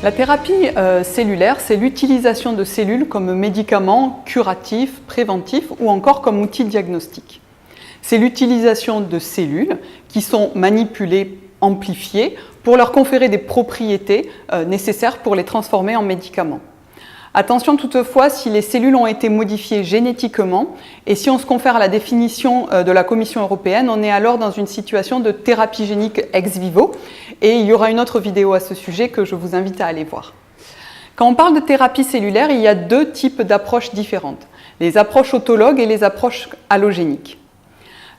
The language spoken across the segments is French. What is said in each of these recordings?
La thérapie cellulaire, c'est l'utilisation de cellules comme médicament curatif, préventif ou encore comme outil diagnostique. C'est l'utilisation de cellules qui sont manipulées, amplifiées, pour leur conférer des propriétés nécessaires pour les transformer en médicaments. Attention toutefois, si les cellules ont été modifiées génétiquement et si on se confère à la définition de la Commission européenne, on est alors dans une situation de thérapie génique ex vivo et il y aura une autre vidéo à ce sujet que je vous invite à aller voir. Quand on parle de thérapie cellulaire, il y a deux types d'approches différentes, les approches autologues et les approches allogéniques.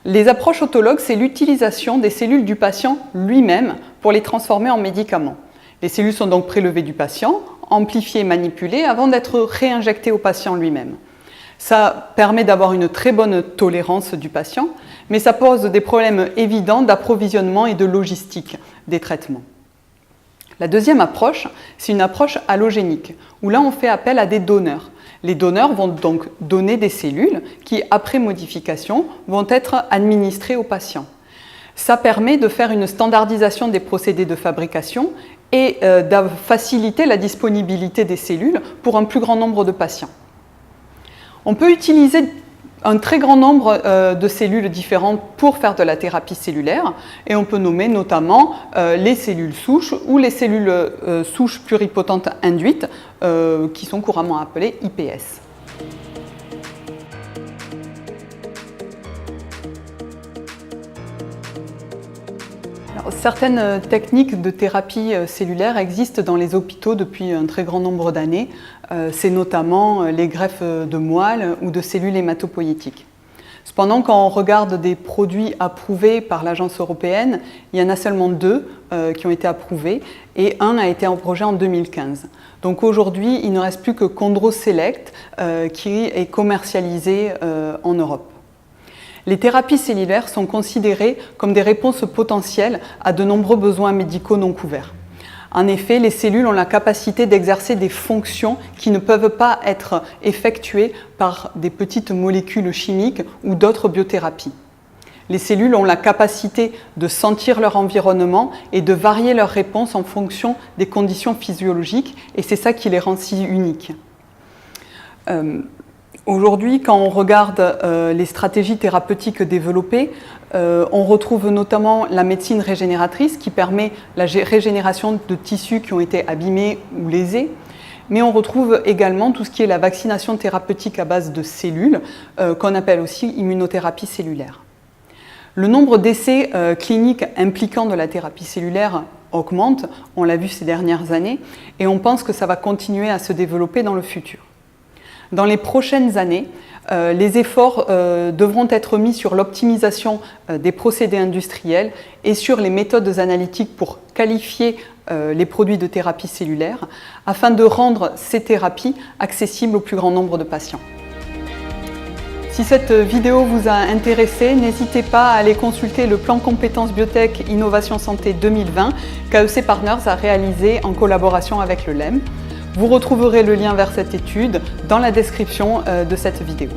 Les approches autologues, c'est l'utilisation des cellules du patient lui-même pour les transformer en médicaments. Les cellules sont donc prélevées du patient, amplifiées et manipulées avant d'être réinjectées au patient lui-même. Ça permet d'avoir une très bonne tolérance du patient, mais ça pose des problèmes évidents d'approvisionnement et de logistique des traitements. La deuxième approche, c'est une approche allogénique, où là on fait appel à des donneurs. Les donneurs vont donc donner des cellules qui, après modification, vont être administrées au patient. Ça permet de faire une standardisation des procédés de fabrication et de faciliter la disponibilité des cellules pour un plus grand nombre de patients. On peut utiliser un très grand nombre de cellules différentes pour faire de la thérapie cellulaire et on peut nommer notamment les cellules souches ou les cellules souches pluripotentes induites qui sont couramment appelées iPS. Certaines techniques de thérapie cellulaire existent dans les hôpitaux depuis un très grand nombre d'années. C'est notamment les greffes de moelle ou de cellules hématopoïétiques. Cependant, quand on regarde des produits approuvés par l'Agence européenne, il y en a seulement deux qui ont été approuvés et un a été approché en 2015. Donc aujourd'hui, il ne reste plus que Chondroselect qui est commercialisé en Europe. Les thérapies cellulaires sont considérées comme des réponses potentielles à de nombreux besoins médicaux non couverts. En effet, les cellules ont la capacité d'exercer des fonctions qui ne peuvent pas être effectuées par des petites molécules chimiques ou d'autres biothérapies. Les cellules ont la capacité de sentir leur environnement et de varier leurs réponses en fonction des conditions physiologiques, et c'est ça qui les rend si uniques. Aujourd'hui, quand on regarde les stratégies thérapeutiques développées, on retrouve notamment la médecine régénératrice qui permet la régénération de tissus qui ont été abîmés ou lésés, mais on retrouve également tout ce qui est la vaccination thérapeutique à base de cellules, qu'on appelle aussi immunothérapie cellulaire. Le nombre d'essais cliniques impliquant de la thérapie cellulaire augmente, on l'a vu ces dernières années, et on pense que ça va continuer à se développer dans le futur. Dans les prochaines années, les efforts devront être mis sur l'optimisation des procédés industriels et sur les méthodes analytiques pour qualifier les produits de thérapie cellulaire afin de rendre ces thérapies accessibles au plus grand nombre de patients. Si cette vidéo vous a intéressé, n'hésitez pas à aller consulter le plan compétences biotech Innovation Santé 2020 qu'AEC Partners a réalisé en collaboration avec le LEM. Vous retrouverez le lien vers cette étude dans la description de cette vidéo.